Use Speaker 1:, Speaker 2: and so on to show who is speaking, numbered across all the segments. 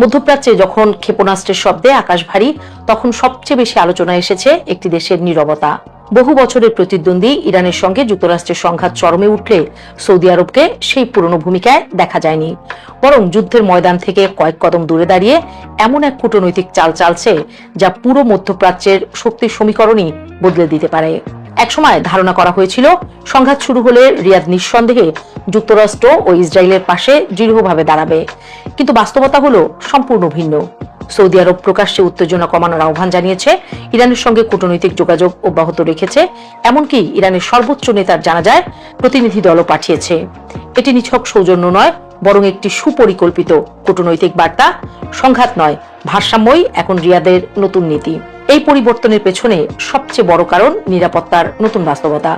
Speaker 1: মধ্যপ্রাচ্যে যখন ক্ষেপণাস্ত্রের শব্দে আকাশ ভারী, তখন সবচেয়ে বেশি আলোচনায় এসেছে একটি দেশের নীরবতা। বহু বছরের প্রতিদ্বন্দ্বী ইরানের সঙ্গে যুক্তরাষ্ট্রের সংঘাত চরমে উঠলে সৌদি আরবকে সেই পুরনো ভূমিকায় দেখা যায়নি, বরং যুদ্ধের ময়দান থেকে কয়েক কদম দূরে দাঁড়িয়ে এমন এক কূটনৈতিক চাল চালছে যা পুরো মধ্যপ্রাচ্যের শক্তির সমীকরণই বদলে দিতে পারে। একসময় ধারণা করা হয়েছিল সংঘাত শুরু হলে রিয়াদ নিঃসন্দেহে যুক্তরাষ্ট্র ও ইসরায়েলের পাশে দৃঢ়ভাবে দাঁড়াবে, কিন্তু বাস্তবতা হলো সম্পূর্ণ ভিন্ন। সৌদি আরব প্রকাশ্যে উত্তেজনা কমানোর আহ্বান জানিয়েছে, ইরানের সঙ্গে কূটনৈতিক যোগাযোগ অব্যাহত রেখেছে, এমনকি ইরানের সর্বোচ্চ নেতার জানাজায় প্রতিনিধি দলও পাঠিয়েছে। এটি নিছক সৌজন্য নয়, বরং একটি সুপরিকল্পিত কূটনৈতিক বার্তা। সংঘাত নয়, ভারসাম্যই এখন রিয়াদের নতুন নীতি। এই পরিবর্তনের পেছনে সবচেয়ে বড় কারণ নিরাপত্তার নতুন বাস্তবতা।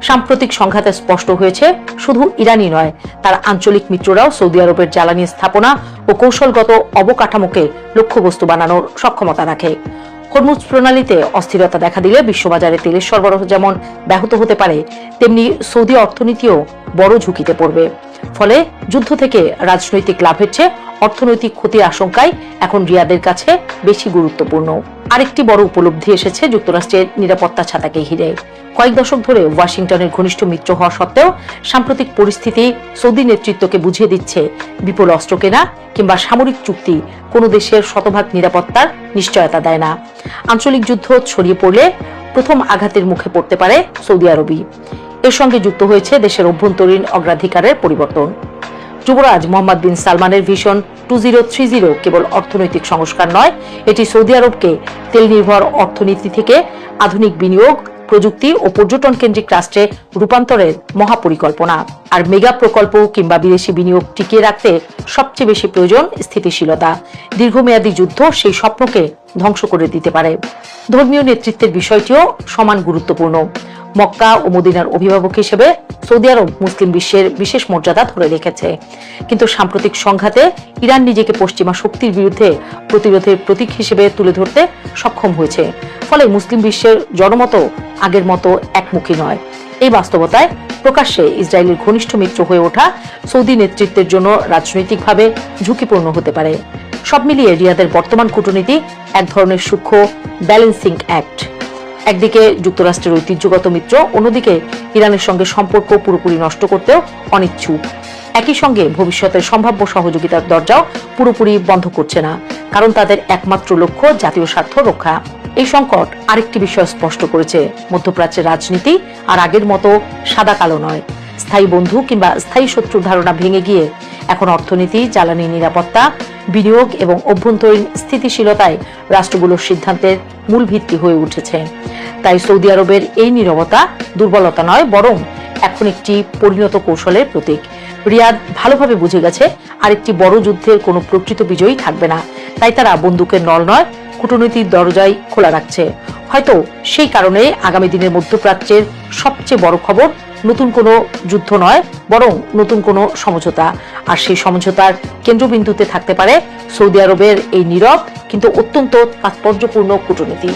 Speaker 1: সাম্প্রতিক সংঘাতে স্পষ্ট হয়েছে শুধু ইরানই নয়, তার আঞ্চলিক মিত্ররাও সৌদি আরবের জ্বালানি স্থাপনা ও কৌশলগত অবকাঠামোকে লক্ষ্যবস্তু বানানোর সক্ষমতা রাখে। হরমুজ প্রণালীতে অস্থিরতা দেখা দিলে বিশ্ববাজারে তেলের সরবরাহ যেমন ব্যাহত হতে পারে, তেমনি সৌদি অর্থনীতিও বড় ঝুঁকিতে পড়বে। ফলে যুদ্ধ থেকে রাজনৈতিক লাভের চেয়ে অর্থনৈতিক ক্ষতির আশঙ্কাই এখন রিয়াদের কাছে বেশি গুরুত্বপূর্ণ। আরেকটি বড় উপলব্ধি এসেছে যুক্তরাষ্ট্রের নিরাপত্তা ছাতাকে ঘিরে। কয়েক দশক ধরে ওয়াশিংটনের ঘনিষ্ঠ মিত্র হওয়া সত্ত্বেও সাম্প্রতিক পরিস্থিতি সৌদি নেতৃত্বকে বুঝিয়ে দিচ্ছে, বিপুল অস্ত্র কেনা কিংবা সামরিক চুক্তি কোনো দেশের শতভাগ নিরাপত্তার নিশ্চয়তা দেয় না। আঞ্চলিক যুদ্ধ ছড়িয়ে পড়লে প্রথম আঘাতের মুখে পড়তে পারে সৌদি আরবই। এর সঙ্গে যুক্ত হয়েছে দেশের অভ্যন্তরীণ অগ্রাধিকারের পরিবর্তন। যুবরাজ মোহাম্মদ বিন সালমানের ভিশন 2030 কেবল অর্থনৈতিক সংস্কার নয়, এটি সৌদি আরবকে তেল নির্ভর অর্থনীতি থেকে আধুনিক বিনিয়োগ, প্রযুক্তি ও পর্যটন কেন্দ্রিক রাষ্ট্রে রূপান্তরের মহাপরিকল্পনা। আর মেগা প্রকল্প কিংবা বিদেশি বিনিয়োগ টিকিয়ে রাখতে সবচেয়ে বেশি প্রয়োজন স্থিতিশীলতা। দীর্ঘমেয়াদী যুদ্ধ সেই স্বপ্নকে ধ্বংস করে দিতে পারে। ধর্মীয় নেতৃত্বের বিষয়টিও সমান গুরুত্বপূর্ণ। মক্কা ও মদিনার অভিভাবক হিসেবে সৌদি আরব মুসলিম বিশ্বের বিশেষ মর্যাদা ধরে রেখেছে, কিন্তু সাম্প্রতিক সংঘাতে ইরান নিজেকে পশ্চিমা শক্তির বিরুদ্ধে প্রতিরোধের প্রতীক হিসেবে তুলে ধরতে সক্ষম হয়েছে। ফলে মুসলিম বিশ্বের জনমত আগের মতো একমুখী নয়। এই বাস্তবতায় প্রকাশ্যে ইসরায়েলের ঘনিষ্ঠ মিত্র হয়ে ওঠা সৌদি নেতৃত্বের জন্য রাজনৈতিকভাবে ঝুঁকিপূর্ণ হতে পারে। সব মিলিয়ে রিয়াদের বর্তমান কূটনীতি এক ধরনের সূক্ষ্ম ব্যালেন্সিং অ্যাক্ট। একদিকে যুক্তরাষ্ট্রের ঐতিহ্যগত মিত্র, অন্যদিকে ইরানের সঙ্গে সম্পর্ক পুরোপুরি নষ্ট করতেও অনিচ্ছুক। একই সঙ্গে ভবিষ্যতের সম্ভাব্য সহযোগিতার দরজাও পুরোপুরি বন্ধ করছে না, কারণ তাদের একমাত্র লক্ষ্য জাতীয় স্বার্থ রক্ষা। এই সংকট আরেকটি বিষয় স্পষ্ট করেছে, মধ্যপ্রাচ্যের রাজনীতি আর আগের মতো সাদা কালো নয়। স্থায়ী বন্ধু কিংবা স্থায়ী শত্রুর ধারণা ভেঙে গিয়ে এখন অর্থনীতি, জ্বালানি নিরাপত্তা, বিনিয়োগ এবং অভ্যন্তরীণ স্থিতিশীলতায় রাষ্ট্রগুলোর সিদ্ধান্তের মূল ভিত্তি হয়ে উঠেছে। তাই সৌদি আরবের এই নীরবতা দুর্বলতা নয়, বরং এখন একটি পরিণত কৌশলের প্রতীক। রিয়াদ ভালোভাবে বুঝে গেছে আরেকটি বড় যুদ্ধের কোনো প্রকৃত বিজয়ী থাকবে না, তাই তারা বন্দুকের নল নয়, কূটনৈতিক দরজাই খোলা রাখছে। হয়তো সেই কারণে আগামী দিনের মধ্যপ্রাচ্যের সবচেয়ে বড় খবর নতুন কোনো যুদ্ধ নয়, বরং নতুন কোনো সমঝোতা। আর সেই সমঝোতার কেন্দ্রবিন্দুতে থাকতে পারে সৌদি আরবের এই নীরব কিন্তু অত্যন্ত তাৎপর্যপূর্ণ কূটনীতি।